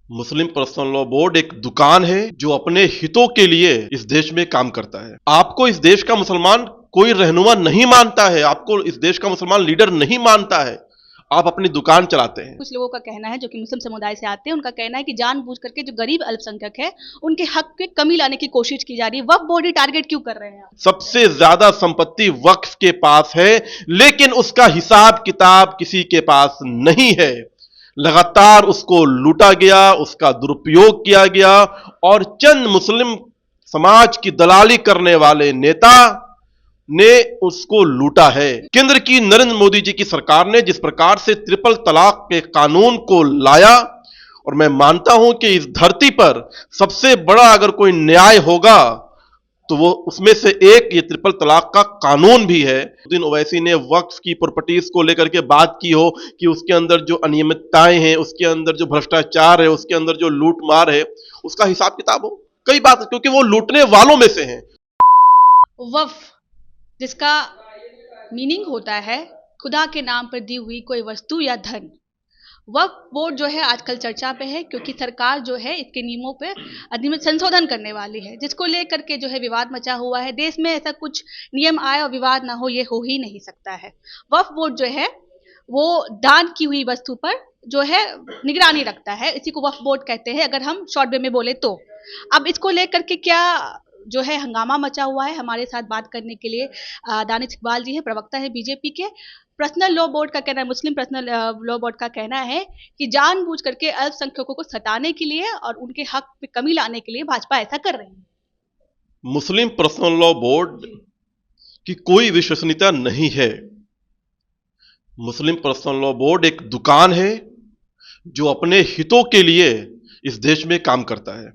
मुस्लिम personal law board एक दुकान है जो अपने हितों के लिए इस देश में काम करता है। आपको इस देश का मुसलमान कोई रहनुमा नहीं मानता है, आपको इस देश का मुसलमान लीडर नहीं मानता है, आप अपनी दुकान चलाते हैं। कुछ लोगों का कहना है जो कि मुस्लिम समुदाय से आते हैं, उनका कहना है कि जानबूझ करके जो गरीब अल्पसंख्यक है उनके हक में कमी लाने की कोशिश की जा रही है। वक्फ बोर्ड ही टारगेट क्यों कर रहे हैं आप? सबसे ज्यादा संपत्ति वक्फ के पास है, लेकिन उसका हिसाब किताब किसी के पास नहीं है। लगातार उसको लूटा गया, उसका दुरुपयोग किया गया और चंद मुस्लिम समाज की दलाली करने वाले नेता ने उसको लूटा है। केंद्र की नरेंद्र मोदी जी की सरकार ने जिस प्रकार से ट्रिपल तलाक के कानून को लाया, और मैं मानता हूं कि इस धरती पर सबसे बड़ा अगर कोई न्याय होगा तो वो उसमें से एक ये ट्रिपल तलाक का कानून भी है। दिन ओवैसी ने वक्फ की प्रॉपर्टीज को लेकर के बात की हो कि उसके अंदर जो अनियमितताएं हैं, उसके अंदर जो भ्रष्टाचार है, उसके अंदर जो लूट मार है, उसका हिसाब किताब हो। कई बात, क्योंकि वो लूटने वालों में से हैं। वक्फ जिसका मीनिंग होता है खुदा के नाम पर दी हुई कोई वस्तु या धन। वक्फ बोर्ड जो है आजकल चर्चा पे है क्योंकि सरकार जो है इसके नियमों पे अधिनियम संशोधन करने वाली है, जिसको लेकर के जो है विवाद मचा हुआ है। देश में ऐसा कुछ नियम आए और विवाद ना हो, ये हो ही नहीं सकता है। वक्फ बोर्ड जो है वो दान की हुई वस्तु पर जो है निगरानी रखता है, इसी को वक्फ बोर्ड कहते हैं अगर हम शॉर्ट वे में बोले तो। अब इसको लेकर के क्या जो है हंगामा मचा हुआ है। हमारे साथ बात करने के लिए दानिश इकबाल जी है, प्रवक्ता है बीजेपी के। पर्सनल लॉ बोर्ड का कहना है, मुस्लिम पर्सनल लॉ बोर्ड का कहना है कि जानबूझ करके अल्पसंख्यकों को सताने के लिए और उनके हक में कमी लाने के लिए भाजपा ऐसा कर रही है। मुस्लिम पर्सनल लॉ बोर्ड की कोई विश्वसनीयता नहीं है। मुस्लिम पर्सनल लॉ बोर्ड एक दुकान है जो अपने हितों के लिए इस देश में काम करता है।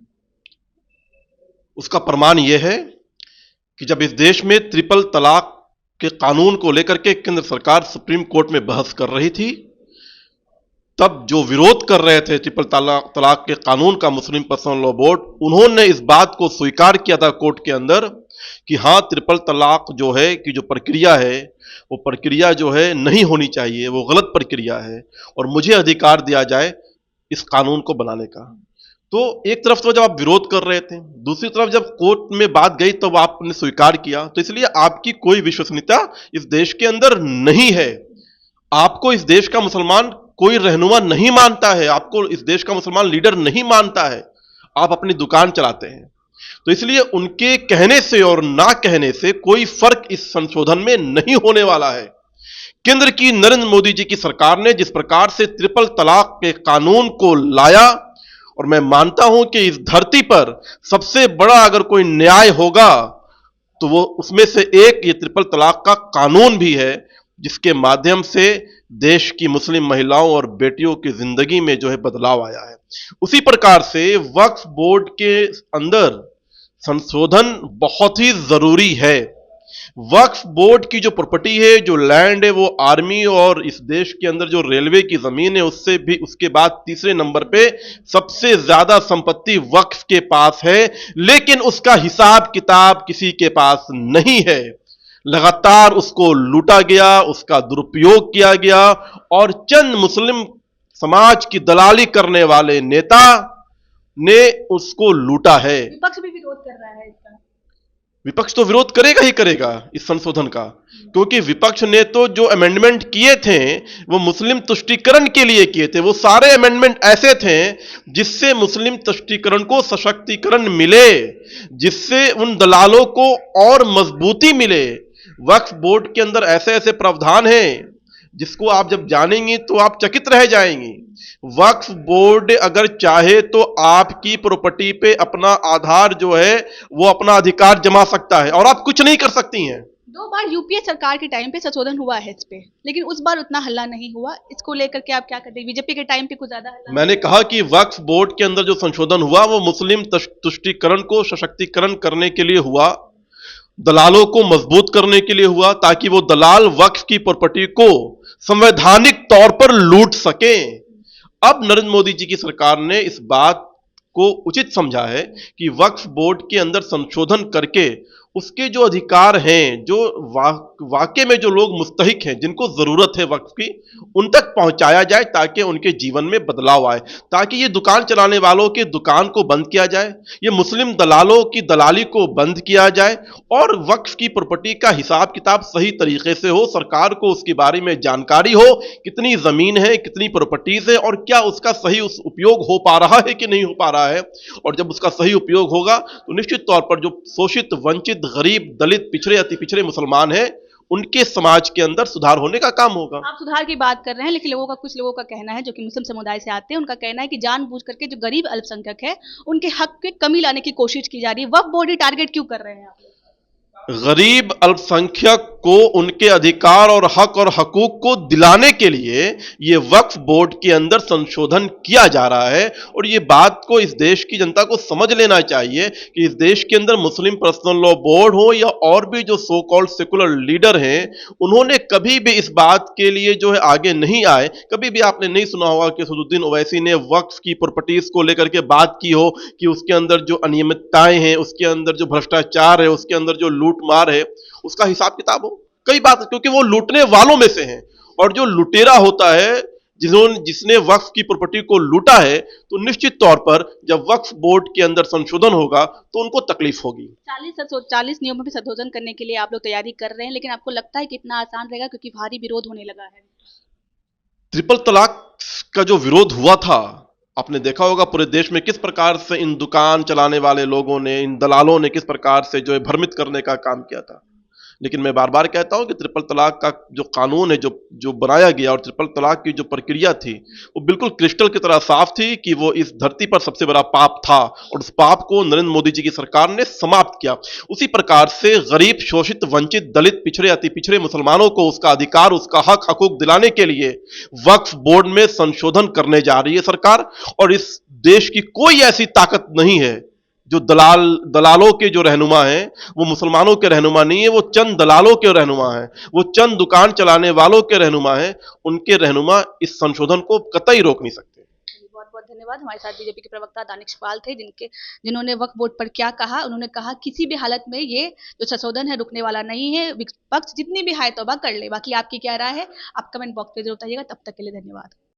उसका प्रमाण यह है कि जब इस देश में ट्रिपल तलाक के कानून को लेकर के केंद्र सरकार सुप्रीम कोर्ट में बहस कर रही थी, तब जो विरोध कर रहे थे ट्रिपल तलाक के कानून का मुस्लिम पर्सनल लॉ बोर्ड, उन्होंने इस बात को स्वीकार किया था कोर्ट के अंदर कि हां, ट्रिपल तलाक जो है कि जो प्रक्रिया है वो प्रक्रिया जो है नहीं होनी चाहिए, वो गलत प्रक्रिया है और मुझे अधिकार दिया जाए इस कानून को बनाने का। तो एक तरफ तो जब आप विरोध कर रहे थे, दूसरी तरफ जब कोर्ट में बात गई तब आपने स्वीकार किया, तो इसलिए आपकी कोई विश्वसनीयता इस देश के अंदर नहीं है। आपको इस देश का मुसलमान कोई रहनुमा नहीं मानता है, आपको इस देश का मुसलमान लीडर नहीं मानता है, आप अपनी दुकान चलाते हैं। तो इसलिए उनके कहने से और ना कहने से कोई फर्क इस संशोधन में नहीं होने वाला है। केंद्र की नरेंद्र मोदी जी की सरकार ने जिस प्रकार से ट्रिपल तलाक के कानून को लाया, और मैं मानता हूं कि इस धरती पर सबसे बड़ा अगर कोई न्याय होगा तो वो उसमें से एक ये ट्रिपल तलाक का कानून भी है, जिसके माध्यम से देश की मुस्लिम महिलाओं और बेटियों की जिंदगी में जो है बदलाव आया है। उसी प्रकार से वक्फ बोर्ड के अंदर संशोधन बहुत ही जरूरी है। वक्फ बोर्ड की जो प्रॉपर्टी है, जो लैंड है, वो आर्मी और इस देश के अंदर जो रेलवे की जमीन है उससे भी, उसके बाद तीसरे नंबर पे सबसे ज्यादा संपत्ति वक्फ के पास है, लेकिन उसका हिसाब किताब किसी के पास नहीं है। लगातार उसको लूटा गया, उसका दुरुपयोग किया गया और चंद मुस्लिम समाज की दलाली करने वाले नेता ने उसको लूटा है। विपक्ष भी विरोध कर रहा है इसका। विपक्ष तो विरोध करेगा ही करेगा इस संशोधन का, क्योंकि विपक्ष ने तो जो अमेंडमेंट किए थे वो मुस्लिम तुष्टीकरण के लिए किए थे। वो सारे अमेंडमेंट ऐसे थे जिससे मुस्लिम तुष्टीकरण को सशक्तिकरण मिले, जिससे उन दलालों को और मजबूती मिले। वक्फ बोर्ड के अंदर ऐसे ऐसे प्रावधान हैं जिसको आप जब जानेंगी तो आप चकित रह जाएंगी। वक्फ बोर्ड अगर चाहे तो आपकी प्रॉपर्टी पे अपना आधार जो है वो अपना अधिकार जमा सकता है और आप कुछ नहीं कर सकती हैं। 2 बार यूपीए सरकार के टाइम पे संशोधन हुआ है इस पे, लेकिन उस बार उतना हल्ला नहीं हुआ। इसको लेकर के आप क्या करते हैं? बीजेपी के टाइम पे कुछ ज्यादा हल्ला। मैंने कहा कि वक्फ बोर्ड के अंदर जो संशोधन हुआ वो मुस्लिम तुष्टीकरण को सशक्तिकरण करने के लिए हुआ, दलालों को मजबूत करने के लिए हुआ, ताकि वो दलाल वक्फ की प्रॉपर्टी को संवैधानिक तौर पर लूट सकें। अब नरेंद्र मोदी जी की सरकार ने इस बात को उचित समझा है कि वक्फ बोर्ड के अंदर संशोधन करके उसके जो अधिकार हैं, जो वाकई में जो लोग मुस्तहिक हैं, जिनको जरूरत है वक्फ की, उन तक पहुंचाया जाए ताकि उनके जीवन में बदलाव आए, ताकि ये दुकान चलाने वालों की दुकान को बंद किया जाए, ये मुस्लिम दलालों की दलाली को बंद किया जाए और वक्फ की प्रॉपर्टी का हिसाब किताब सही तरीके से हो, सरकार को उसके बारे में जानकारी हो, कितनी जमीन है, कितनी प्रॉपर्टीज है और क्या उसका सही उस उपयोग हो पा रहा है कि नहीं हो पा रहा है। और जब उसका सही उपयोग होगा तो निश्चित तौर पर जो शोषित, वंचित, गरीब, दलित, पिछड़े, अति पिछड़े मुसलमान हैं, उनके समाज के अंदर सुधार होने का काम होगा। आप सुधार की बात कर रहे हैं, लेकिन कुछ लोगों का कहना है, जो कि मुस्लिम समुदाय से आते हैं, उनका कहना है कि जानबूझ करके जो गरीब अल्पसंख्यक है उनके हक की कमी लाने की कोशिश की जा रही है। वक्फ बोर्ड ही टारगेट क्यों कर रहे हैं आप? गरीब अल्पसंख्यक को उनके अधिकार और हक और हकूक को दिलाने के लिए ये वक्फ बोर्ड के अंदर संशोधन किया जा रहा है। और ये बात को इस देश की जनता को समझ लेना चाहिए कि इस देश के अंदर मुस्लिम पर्सनल लॉ बोर्ड हो या और भी जो सो कॉल्ड सेकुलर लीडर हैं, उन्होंने कभी भी इस बात के लिए जो है आगे नहीं आए। कभी भी आपने नहीं सुना होगा कि सदुद्दीन ओवैसी ने वक्फ की प्रॉपर्टीज को लेकर के बात की हो कि उसके अंदर जो अनियमितताएं हैं, उसके अंदर जो भ्रष्टाचार है, उसके अंदर जो लूट मार है, उसका हिसाब किताब हो। कई बात, क्योंकि वो लूटने वालों में से हैं और जो लुटेरा होता है, जिसने वक्फ की प्रॉपर्टी को लूटा है, तो निश्चित तौर पर जब वक्फ बोर्ड के अंदर संशोधन होगा तो उनको तकलीफ होगी। 40 नियमों में संशोधन करने के लिए आप लोग तैयारी कर रहे हैं, लेकिन आपको लगता है कि इतना आसान रहेगा, क्योंकि भारी विरोध होने लगा है? ट्रिपल तलाक का जो विरोध हुआ था, आपने देखा होगा पूरे देश में किस प्रकार से इन दुकान चलाने वाले लोगों ने, इन दलालों ने किस प्रकार से जो है भ्रमित करने का काम किया था। लेकिन मैं बार बार कहता हूं कि ट्रिपल तलाक का जो कानून है, जो बनाया गया, और ट्रिपल तलाक की जो प्रक्रिया थी, वो बिल्कुल क्रिस्टल की तरह साफ थी कि वो इस धरती पर सबसे बड़ा पाप था और उस पाप को नरेंद्र मोदी जी की सरकार ने समाप्त किया। उसी प्रकार से गरीब, शोषित, वंचित, दलित, पिछड़े, अति पिछड़े मुसलमानों को उसका अधिकार, उसका हक हकूक दिलाने के लिए वक्फ बोर्ड में संशोधन करने जा रही है सरकार। और इस देश की कोई ऐसी ताकत नहीं है, जो दलालों के जो रहनुमा हैं, वो मुसलमानों के रहनुमा नहीं है, वो चंद दलालों के रहनुमा हैं, वो चंद दुकान चलाने वालों के रहनुमा हैं। उनके रहनुमा इस संशोधन को कतई रोक नहीं सकते। बहुत बहुत धन्यवाद। हमारे साथ बीजेपी के प्रवक्ता दानिशपाल थे, जिन्होंने वक्फ बोर्ड पर क्या कहा। उन्होंने कहा किसी भी हालत में ये जो संशोधन है रुकने वाला नहीं है, विपक्ष जितनी भी हाय तौबा कर ले। बाकी आपकी क्या राय है, आप कमेंट बॉक्स में जरूर बताइएगा। तब तक के लिए धन्यवाद।